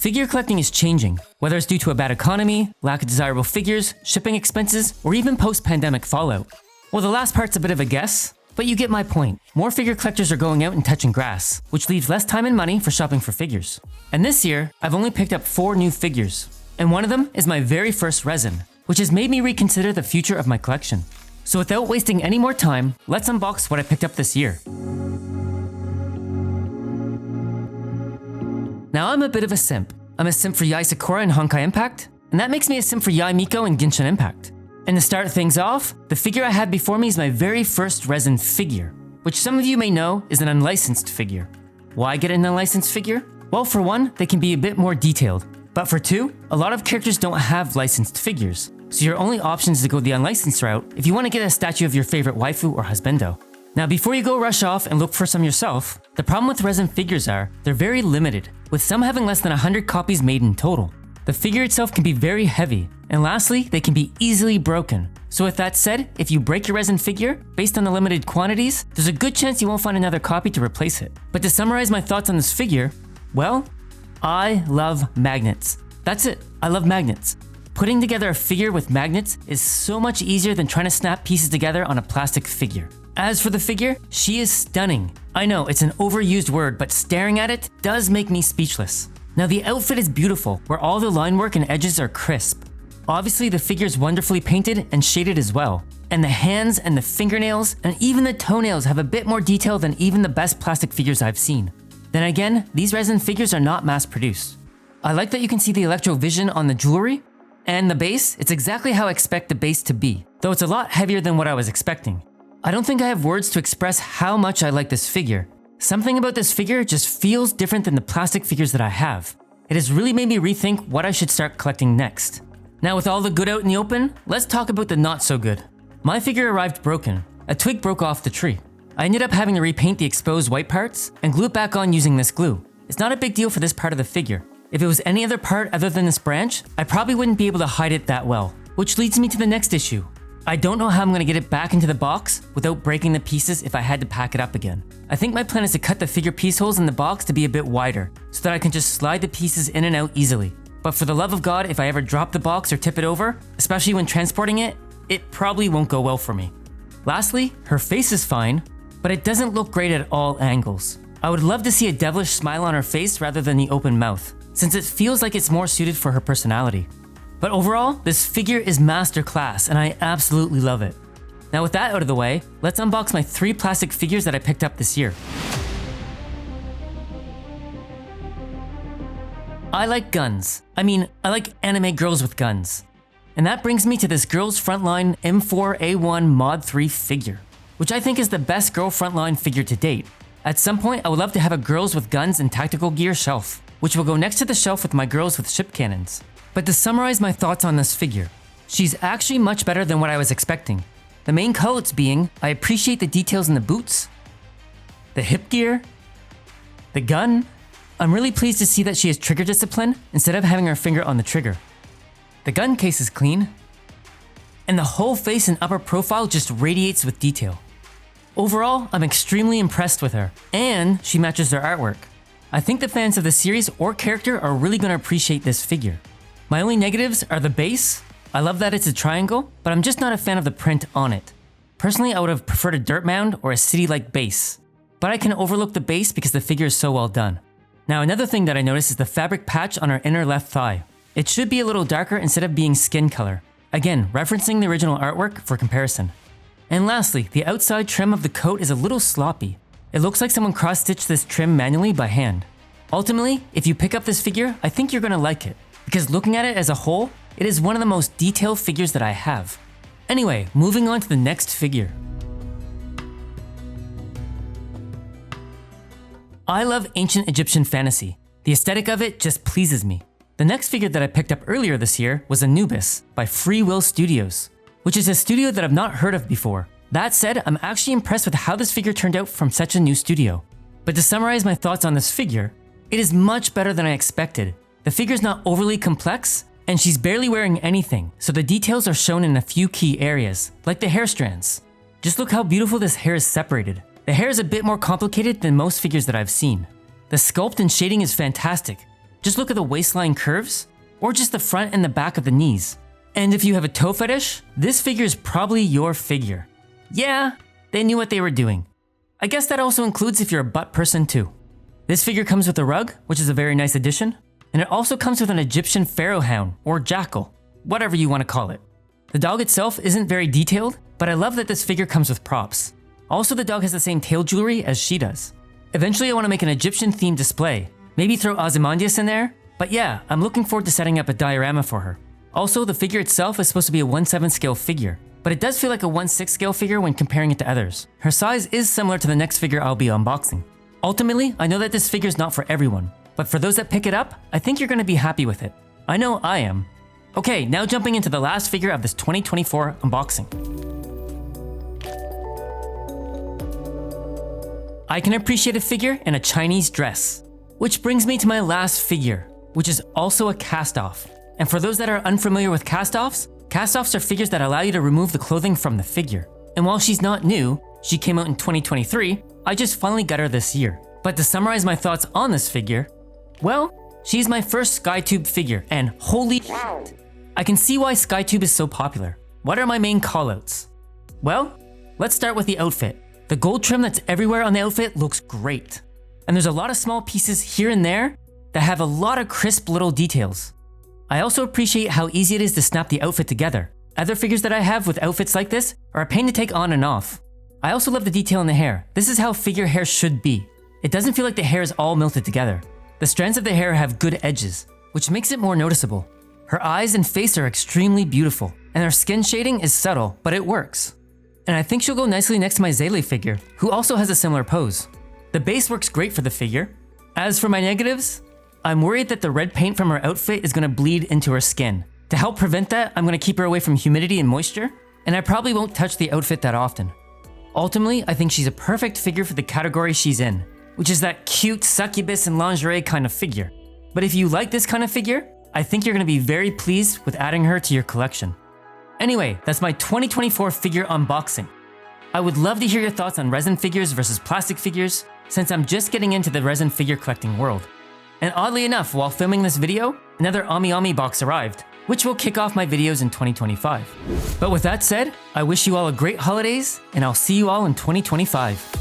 Figure collecting is changing, whether it's due to a bad economy, lack of desirable figures, shipping expenses, or even post-pandemic fallout. Well, the last part's a bit of a guess, but you get my point. More figure collectors are going out and touching grass, which leaves less time and money for shopping for figures. And this year, I've only picked up 4 new figures, and one of them is my very first resin, which has made me reconsider the future of my collection. So without wasting any more time, let's unbox what I picked up this year. Now I'm a bit of a simp. I'm a simp for Yae Sakura in Honkai Impact, and that makes me a simp for Yae Miko in Genshin Impact. And to start things off, the figure I have before me is my very first resin figure, which some of you may know is an unlicensed figure. Why get an unlicensed figure? Well, for one, they can be a bit more detailed. But for two, a lot of characters don't have licensed figures, so your only option is to go the unlicensed route if you want to get a statue of your favorite waifu or husbando. Now before you go rush off and look for some yourself, the problem with resin figures are, they're very limited, with some having less than 100 copies made in total. The figure itself can be very heavy, and lastly, they can be easily broken. So with that said, if you break your resin figure, based on the limited quantities, there's a good chance you won't find another copy to replace it. But to summarize my thoughts on this figure, well, I love magnets. That's it, I love magnets. Putting together a figure with magnets is so much easier than trying to snap pieces together on a plastic figure. As for the figure, she is stunning. I know, it's an overused word, but staring at it does make me speechless. Now the outfit is beautiful, where all the line work and edges are crisp. Obviously the figure is wonderfully painted and shaded as well. And the hands and the fingernails and even the toenails have a bit more detail than even the best plastic figures I've seen. Then again, these resin figures are not mass produced. I like that you can see the electrovision on the jewelry, and the base, it's exactly how I expect the base to be, though it's a lot heavier than what I was expecting. I don't think I have words to express how much I like this figure. Something about this figure just feels different than the plastic figures that I have. It has really made me rethink what I should start collecting next. Now with all the good out in the open, let's talk about the not so good. My figure arrived broken. A twig broke off the tree. I ended up having to repaint the exposed white parts and glue it back on using this glue. It's not a big deal for this part of the figure. If it was any other part other than this branch, I probably wouldn't be able to hide it that well. Which leads me to the next issue. I don't know how I'm gonna get it back into the box without breaking the pieces if I had to pack it up again. I think my plan is to cut the figure piece holes in the box to be a bit wider, so that I can just slide the pieces in and out easily. But for the love of God, if I ever drop the box or tip it over, especially when transporting it, it probably won't go well for me. Lastly, her face is fine, but it doesn't look great at all angles. I would love to see a devilish smile on her face rather than the open mouth, since it feels like it's more suited for her personality. But overall, this figure is masterclass and I absolutely love it. Now with that out of the way, let's unbox my 3 plastic figures that I picked up this year. I like guns. I like anime girls with guns. And that brings me to this Girls Frontline M4A1 Mod3 figure, which I think is the best girl frontline figure to date. At some point, I would love to have a girls with guns and tactical gear shelf, which will go next to the shelf with my girls with ship cannons. But to summarize my thoughts on this figure, she's actually much better than what I was expecting. The main culprits being, I appreciate the details in the boots, the hip gear, the gun. I'm really pleased to see that she has trigger discipline instead of having her finger on the trigger. The gun case is clean, and the whole face and upper profile just radiates with detail. Overall, I'm extremely impressed with her, and she matches their artwork. I think the fans of the series or character are really going to appreciate this figure. My only negatives are the base. I love that it's a triangle, but I'm just not a fan of the print on it. Personally, I would have preferred a dirt mound or a city-like base, but I can overlook the base because the figure is so well done. Now another thing that I noticed is the fabric patch on her inner left thigh. It should be a little darker instead of being skin color. Again, referencing the original artwork for comparison. And lastly, the outside trim of the coat is a little sloppy. It looks like someone cross-stitched this trim manually by hand. Ultimately, if you pick up this figure, I think you're gonna like it, because looking at it as a whole, it is one of the most detailed figures that I have. Anyway, moving on to the next figure. I love ancient Egyptian fantasy. The aesthetic of it just pleases me. The next figure that I picked up earlier this year was Anubis by Free Will Studios, which is a studio that I've not heard of before. That said, I'm actually impressed with how this figure turned out from such a new studio. But to summarize my thoughts on this figure, it is much better than I expected. The figure's not overly complex, and she's barely wearing anything, so the details are shown in a few key areas, like the hair strands. Just look how beautiful this hair is separated. The hair is a bit more complicated than most figures that I've seen. The sculpt and shading is fantastic. Just look at the waistline curves, or just the front and the back of the knees. And if you have a toe fetish, this figure is probably your figure. Yeah, they knew what they were doing. I guess that also includes if you're a butt person too. This figure comes with a rug, which is a very nice addition, and it also comes with an Egyptian pharaoh hound, or jackal, whatever you want to call it. The dog itself isn't very detailed, but I love that this figure comes with props. Also, the dog has the same tail jewelry as she does. Eventually, I want to make an Egyptian themed display. Maybe throw Ozymandias in there, but yeah, I'm looking forward to setting up a diorama for her. Also, the figure itself is supposed to be a 1/7 scale figure, but it does feel like a 1/6 scale figure when comparing it to others. Her size is similar to the next figure I'll be unboxing. Ultimately, I know that this figure is not for everyone, but for those that pick it up, I think you're going to be happy with it. I know I am. Okay, now jumping into the last figure of this 2024 unboxing. I can appreciate a figure in a Chinese dress. Which brings me to my last figure, which is also a cast-off. And for those that are unfamiliar with cast-offs are figures that allow you to remove the clothing from the figure. And while she's not new, she came out in 2023, I just finally got her this year. But to summarize my thoughts on this figure, well, she's my first SkyTube figure, and holy shit, I can see why SkyTube is so popular. What are my main callouts? Well, let's start with the outfit. The gold trim that's everywhere on the outfit looks great. And there's a lot of small pieces here and there that have a lot of crisp little details. I also appreciate how easy it is to snap the outfit together. Other figures that I have with outfits like this are a pain to take on and off. I also love the detail in the hair. This is how figure hair should be. It doesn't feel like the hair is all melted together. The strands of the hair have good edges, which makes it more noticeable. Her eyes and face are extremely beautiful, and her skin shading is subtle, but it works. And I think she'll go nicely next to my Zele figure, who also has a similar pose. The base works great for the figure. As for my negatives, I'm worried that the red paint from her outfit is going to bleed into her skin. To help prevent that, I'm going to keep her away from humidity and moisture, and I probably won't touch the outfit that often. Ultimately, I think she's a perfect figure for the category she's in, which is that cute succubus and lingerie kind of figure. But if you like this kind of figure, I think you're going to be very pleased with adding her to your collection. Anyway, that's my 2024 figure unboxing. I would love to hear your thoughts on resin figures versus plastic figures, since I'm just getting into the resin figure collecting world. And oddly enough, while filming this video, another Ami box arrived, which will kick off my videos in 2025. But with that said, I wish you all a great holidays, and I'll see you all in 2025.